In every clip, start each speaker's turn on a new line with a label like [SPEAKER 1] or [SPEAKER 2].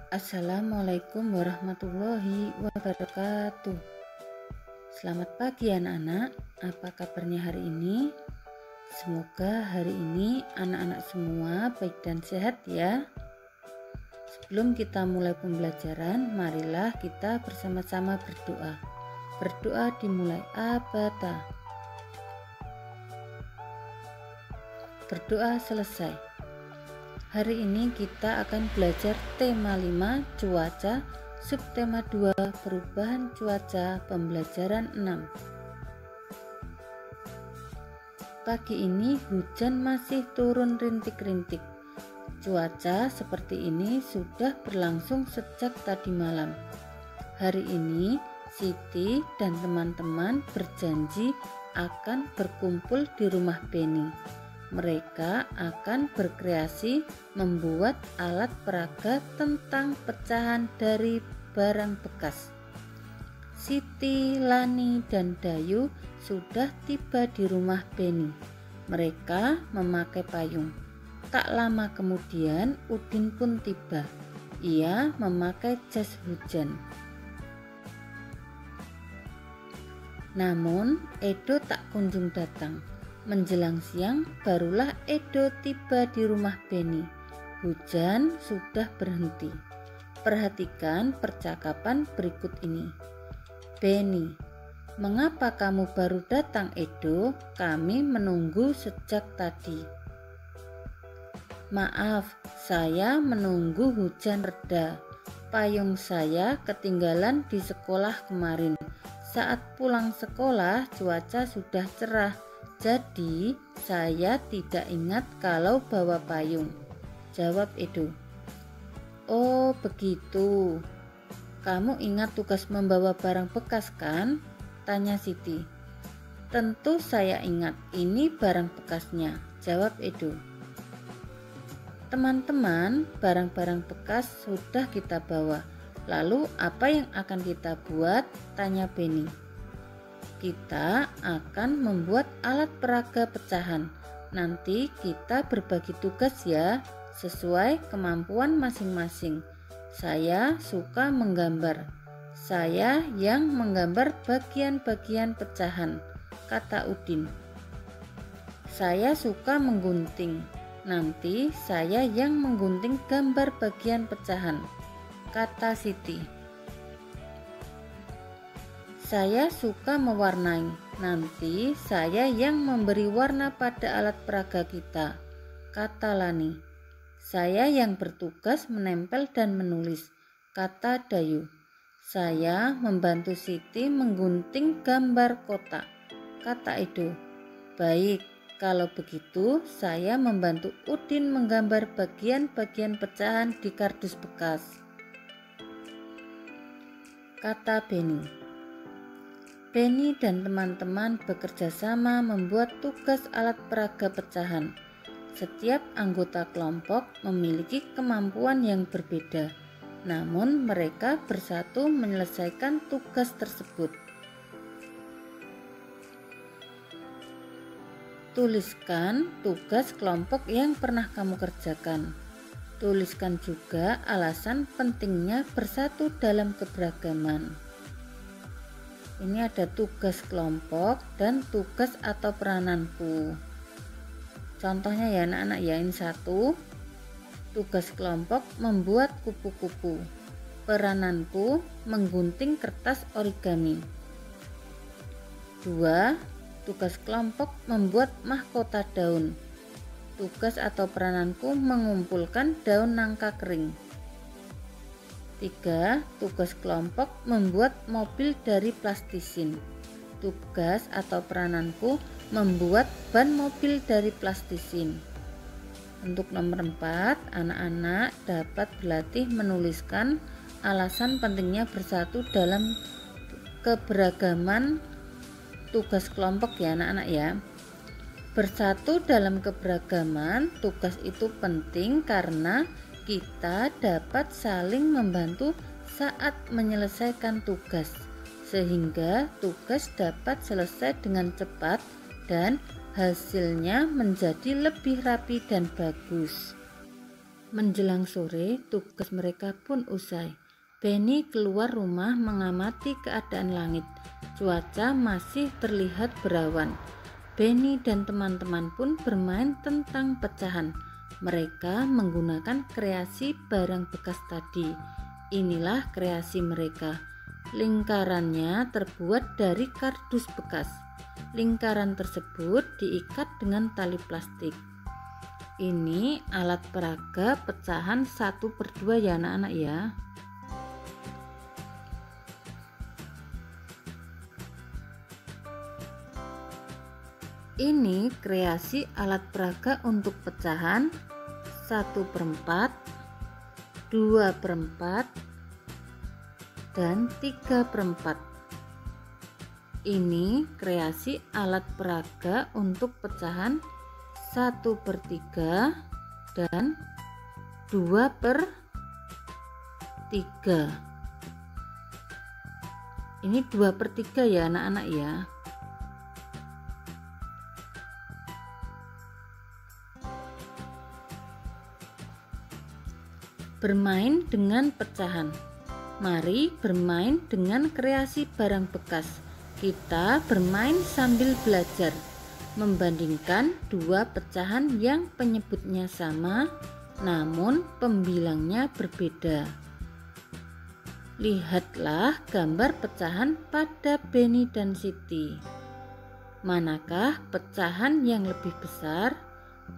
[SPEAKER 1] Assalamualaikum warahmatullahi wabarakatuh. Selamat pagi anak-anak, apa kabarnya hari ini? Semoga hari ini anak-anak semua baik dan sehat ya. Sebelum kita mulai pembelajaran, marilah kita bersama-sama berdoa. Berdoa dimulai abata. Berdoa selesai. Hari ini kita akan belajar tema 5 cuaca, subtema 2 perubahan cuaca, pembelajaran 6. Pagi ini hujan masih turun rintik-rintik. Cuaca seperti ini sudah berlangsung sejak tadi malam. Hari ini Siti dan teman-teman berjanji akan berkumpul di rumah Beni. Mereka akan berkreasi membuat alat peraga tentang pecahan dari barang bekas. Siti, Lani, dan Dayu sudah tiba di rumah Beni. Mereka memakai payung. Tak lama kemudian Udin pun tiba. Ia memakai jas hujan. Namun Edo tak kunjung datang. Menjelang siang barulah Edo tiba di rumah Beni. Hujan sudah berhenti. Perhatikan percakapan berikut ini. Beni, mengapa kamu baru datang Edo? Kami menunggu sejak tadi. Maaf, saya menunggu hujan reda. Payung saya ketinggalan di sekolah kemarin. Saat pulang sekolah cuaca sudah cerah. Jadi saya tidak ingat kalau bawa payung, jawab Edo. Oh begitu, kamu ingat tugas membawa barang bekas kan? Tanya Siti. Tentu saya ingat, ini barang bekasnya, jawab Edo. Teman-teman, barang-barang bekas sudah kita bawa. Lalu apa yang akan kita buat? Tanya Beni. Kita akan membuat alat peraga pecahan. Nanti kita berbagi tugas ya, sesuai kemampuan masing-masing. Saya suka menggambar. Saya yang menggambar bagian-bagian pecahan, kata Udin. Saya suka menggunting. Nanti saya yang menggunting gambar bagian pecahan, kata Siti. Saya suka mewarnai, nanti saya yang memberi warna pada alat peraga kita, kata Lani. Saya yang bertugas menempel dan menulis, kata Dayu. Saya membantu Siti menggunting gambar kotak, kata Edo. Baik, kalau begitu saya membantu Udin menggambar bagian-bagian pecahan di kardus bekas, kata Beni. Beni dan teman-teman bekerja sama membuat tugas alat peraga pecahan. Setiap anggota kelompok memiliki kemampuan yang berbeda, namun mereka bersatu menyelesaikan tugas tersebut. Tuliskan tugas kelompok yang pernah kamu kerjakan. Tuliskan juga alasan pentingnya bersatu dalam keberagaman. Ini ada tugas kelompok dan tugas atau perananku. Contohnya ya anak-anak ya, ini 1. Tugas kelompok membuat kupu-kupu. Perananku menggunting kertas origami. 2. Tugas kelompok membuat mahkota daun. Tugas atau perananku mengumpulkan daun nangka kering. 3. Tugas kelompok membuat mobil dari plastisin. Tugas atau perananku membuat ban mobil dari plastisin. Untuk nomor 4, anak-anak dapat berlatih menuliskan alasan pentingnya bersatu dalam keberagaman tugas kelompok ya anak-anak ya. Bersatu dalam keberagaman, tugas itu penting karena kita dapat saling membantu saat menyelesaikan tugas, sehingga tugas dapat selesai dengan cepat dan hasilnya menjadi lebih rapi dan bagus. Menjelang sore, tugas mereka pun usai. Benny keluar rumah mengamati keadaan langit. Cuaca masih terlihat berawan. Benny dan teman-teman pun bermain tentang pecahan. Mereka menggunakan kreasi barang bekas tadi. Inilah kreasi mereka. Lingkarannya terbuat dari kardus bekas. Lingkaran tersebut diikat dengan tali plastik. Ini alat peraga pecahan 1/2 ya anak-anak ya. Ini kreasi alat peraga untuk pecahan 1/4, 2/4, dan 3/4. Ini kreasi alat peraga untuk pecahan 1/3 dan 2/3. Ini 2/3 ya anak-anak ya. Bermain dengan pecahan. Mari bermain dengan kreasi barang bekas. Kita bermain sambil belajar membandingkan dua pecahan yang penyebutnya sama namun pembilangnya berbeda. Lihatlah gambar pecahan pada Benny dan Siti. Manakah pecahan yang lebih besar?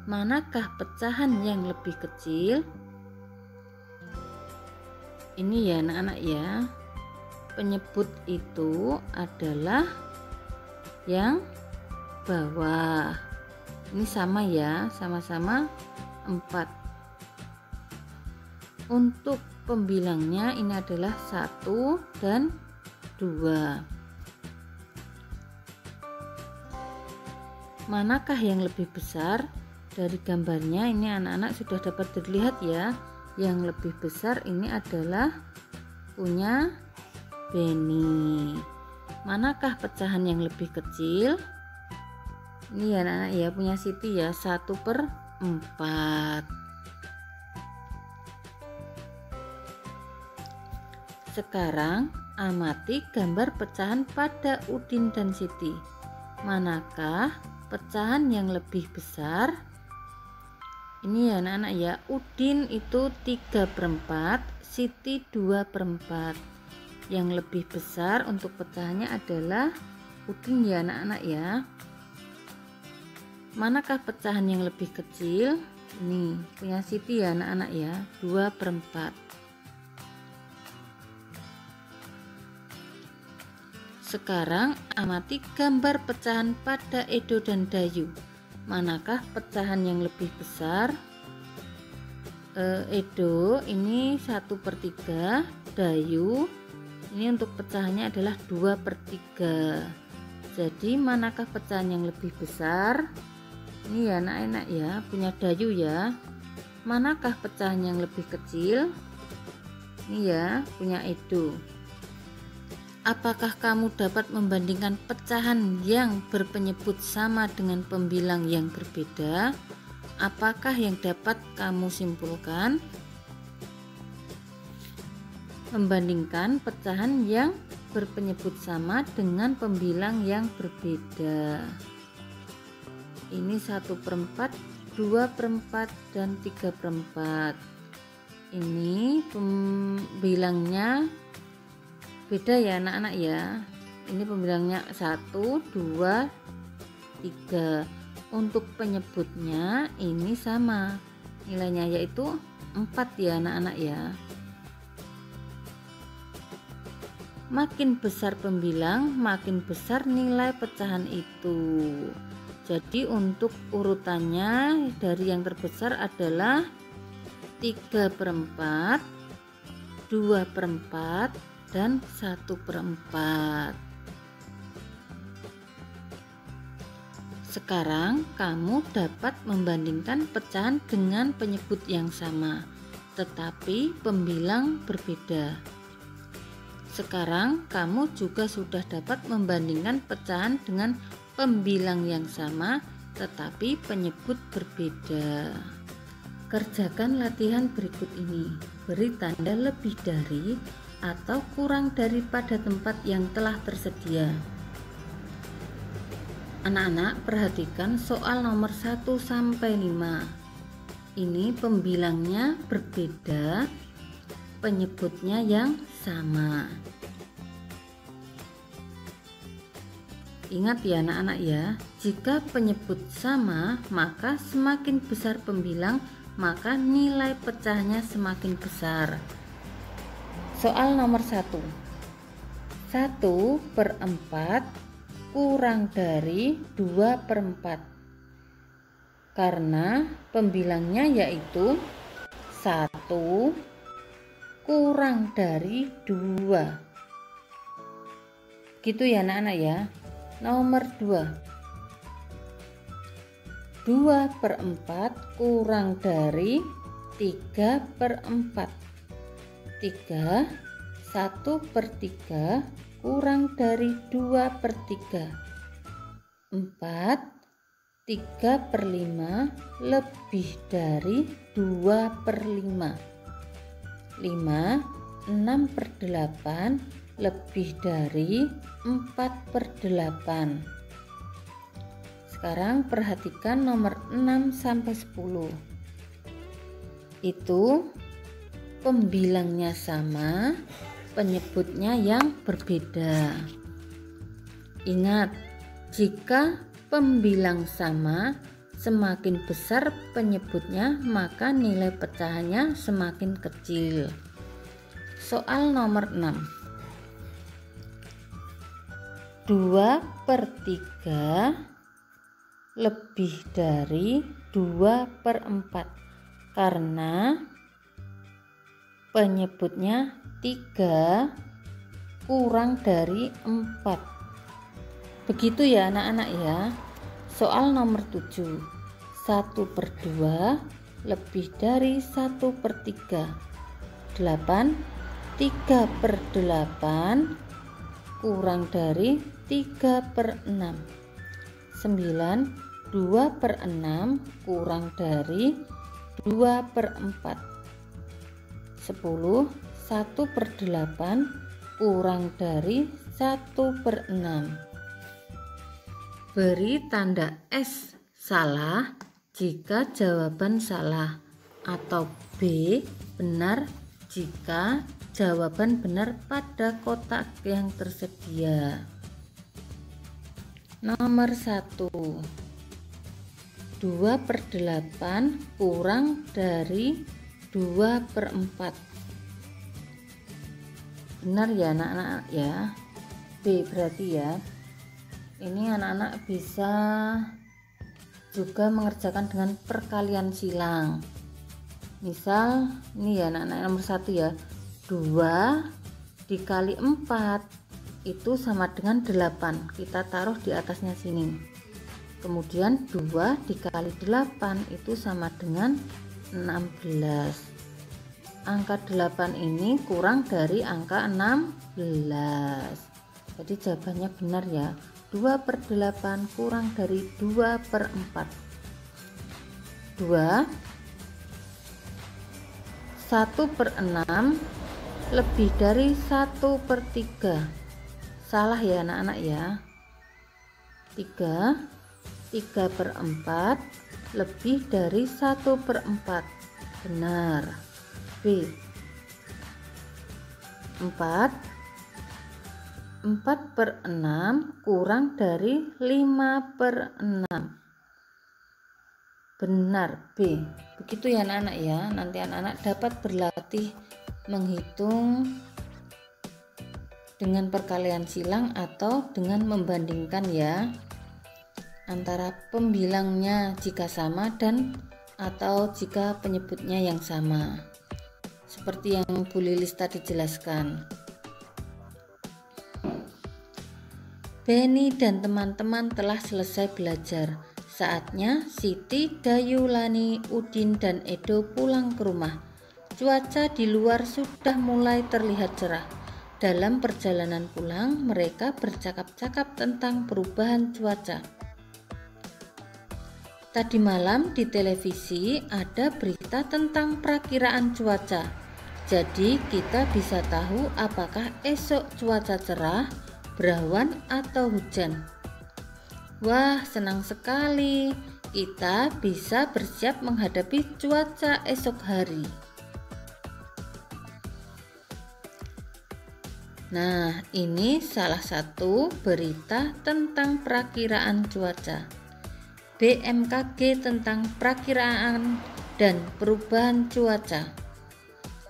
[SPEAKER 1] Manakah pecahan yang lebih kecil? Ini ya anak-anak ya, penyebut itu adalah yang bawah. Ini sama ya, sama-sama 4. Untuk pembilangnya ini adalah 1 dan 2. Manakah yang lebih besar? Dari gambarnya ini anak-anak sudah dapat dilihat ya. Yang lebih besar ini adalah punya Benny. Manakah pecahan yang lebih kecil? Ini ya anak-anak ya, punya Siti ya, 1/4. Sekarang amati gambar pecahan pada Udin dan Siti. Manakah pecahan yang lebih besar? Ini ya anak-anak ya, Udin itu 3/4, Siti 2/4. Yang lebih besar untuk pecahannya adalah Udin ya anak-anak ya. Manakah pecahan yang lebih kecil? Ini punya Siti ya anak-anak ya, 2/4. Sekarang amati gambar pecahan pada Edo dan Dayu. Manakah pecahan yang lebih besar? Edo ini 1/3, Dayu ini untuk pecahannya adalah 2/3. Jadi manakah pecahan yang lebih besar? Ini ya anak-anak ya, punya Dayu ya. Manakah pecahan yang lebih kecil? Ini ya, punya Edo. Apakah kamu dapat membandingkan pecahan yang berpenyebut sama dengan pembilang yang berbeda? Apakah yang dapat kamu simpulkan? Membandingkan pecahan yang berpenyebut sama dengan pembilang yang berbeda. Ini 1/4, 2/4, dan 3/4. Ini pembilangnya beda ya anak-anak ya. Ini pembilangnya 1, 2, 3. Untuk penyebutnya ini sama nilainya, yaitu 4 ya anak-anak ya. Makin besar pembilang, makin besar nilai pecahan itu. Jadi untuk urutannya dari yang terbesar adalah 3/4, 2/4, dan 1/4. Sekarang kamu dapat membandingkan pecahan dengan penyebut yang sama, tetapi pembilang berbeda. Sekarang kamu juga sudah dapat membandingkan pecahan dengan pembilang yang sama, tetapi penyebut berbeda. Kerjakan latihan berikut ini. Beri tanda lebih dari atau kurang daripada tempat yang telah tersedia. Anak-anak, perhatikan soal nomor 1 sampai 5. Ini pembilangnya berbeda, penyebutnya yang sama. Ingat ya anak-anak ya, jika penyebut sama maka semakin besar pembilang, maka nilai pecahnya semakin besar. Soal nomor 1. 1/4 kurang dari 2/4. Karena pembilangnya yaitu 1 kurang dari 2. Gitu ya anak-anak ya. Nomor 2. 2/4 kurang dari 3/4. 3. 1/3 kurang dari 2/3. 4. 3/5 lebih dari 2/5. 5. 6/8 lebih dari 4/8. Sekarang perhatikan nomor 6 sampai 10. Itu pembilangnya sama, penyebutnya yang berbeda. Ingat, jika pembilang sama, semakin besar penyebutnya, maka nilai pecahannya semakin kecil. Soal nomor 6. 2/3 lebih dari 2/4. Karena penyebutnya 3 kurang dari 4. Begitu ya anak-anak ya. Soal nomor 7. 1/2 lebih dari 1/3. 8. 3/8 kurang dari 3/6. 9. 2/6 kurang dari 2/4. 10. 1/8 kurang dari 1/6. Beri tanda S salah jika jawaban salah, atau B benar jika jawaban benar pada kotak yang tersedia. Nomor 1. 2/8 kurang dari 2/4. Benar ya anak-anak ya. B berarti ya. Ini anak-anak bisa juga mengerjakan dengan perkalian silang. Misal ini ya anak-anak, nomor 1 ya. 2 dikali 4 itu sama dengan 8. Kita taruh di atasnya sini. Kemudian 2 dikali 8 itu sama dengan 16. Angka 8 ini kurang dari angka 16. Jadi jawabannya benar ya. 2/8 kurang dari 2/4. 2. 1/6 lebih dari 1/3. Salah ya anak-anak ya. 3. 3/4 lebih dari 1/4. Benar. B. 4. 4/6 kurang dari 5/6. Benar, B. Begitu ya anak-anak ya. Nanti anak-anak dapat berlatih menghitung dengan perkalian silang atau dengan membandingkan ya, antara pembilangnya jika sama dan atau jika penyebutnya yang sama, seperti yang Bu Lilis tadi jelaskan. Beni dan teman-teman telah selesai belajar. Saatnya Siti, Dayulani, Udin, dan Edo pulang ke rumah. Cuaca di luar sudah mulai terlihat cerah. Dalam perjalanan pulang, mereka bercakap-cakap tentang perubahan cuaca. Tadi malam di televisi ada berita tentang perakiraan cuaca. Jadi kita bisa tahu apakah esok cuaca cerah, berawan atau hujan. Wah, senang sekali. Kita bisa bersiap menghadapi cuaca esok hari. Nah, ini salah satu berita tentang perakiraan cuaca. BMKG tentang perakiraan dan perubahan cuaca.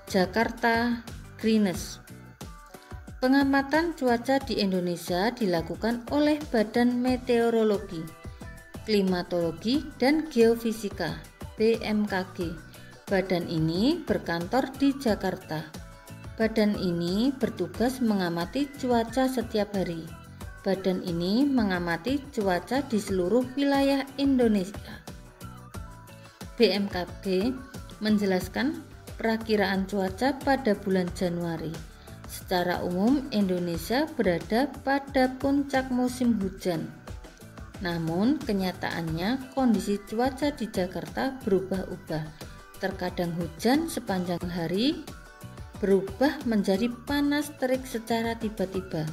[SPEAKER 1] Jakarta Greenwich. Pengamatan cuaca di Indonesia dilakukan oleh Badan Meteorologi, Klimatologi dan Geofisika (BMKG). Badan ini berkantor di Jakarta. Badan ini bertugas mengamati cuaca setiap hari. Badan ini mengamati cuaca di seluruh wilayah Indonesia. BMKG menjelaskan perakiraan cuaca pada bulan Januari. Secara umum, Indonesia berada pada puncak musim hujan. Namun, kenyataannya kondisi cuaca di Jakarta berubah-ubah. Terkadang hujan sepanjang hari, berubah menjadi panas terik secara tiba-tiba.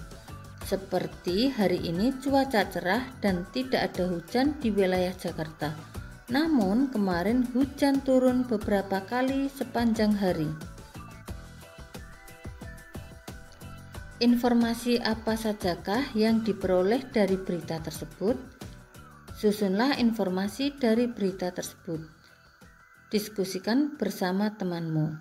[SPEAKER 1] Seperti hari ini cuaca cerah dan tidak ada hujan di wilayah Jakarta. Namun kemarin hujan turun beberapa kali sepanjang hari. Informasi apa sajakah yang diperoleh dari berita tersebut? Susunlah informasi dari berita tersebut. Diskusikan bersama temanmu.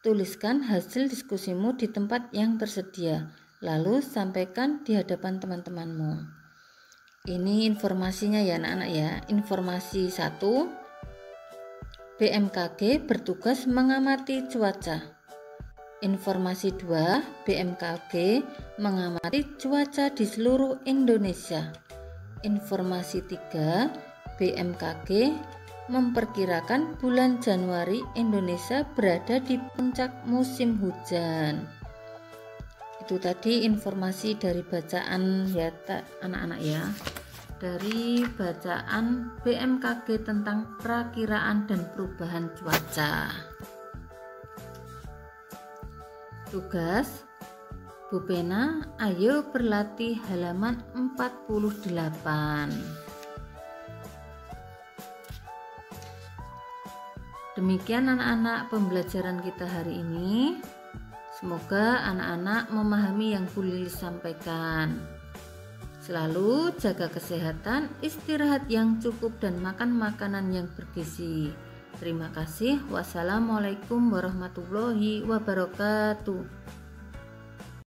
[SPEAKER 1] Tuliskan hasil diskusimu di tempat yang tersedia. Lalu sampaikan di hadapan teman-temanmu. Ini informasinya ya anak-anak ya. Informasi 1, BMKG bertugas mengamati cuaca. Informasi 2, BMKG mengamati cuaca di seluruh Indonesia. Informasi 3, BMKG memperkirakan bulan Januari Indonesia berada di puncak musim hujan. Itu tadi informasi dari bacaan ya anak-anak ya, dari bacaan BMKG tentang perakiraan dan perubahan cuaca. Tugas Bu Pena, ayo berlatih halaman 48. Demikian anak-anak pembelajaran kita hari ini. Semoga anak-anak memahami yang Bu Lilis sampaikan. Selalu jaga kesehatan, istirahat yang cukup dan makan makanan yang bergizi. Terima kasih. Wassalamualaikum warahmatullahi wabarakatuh.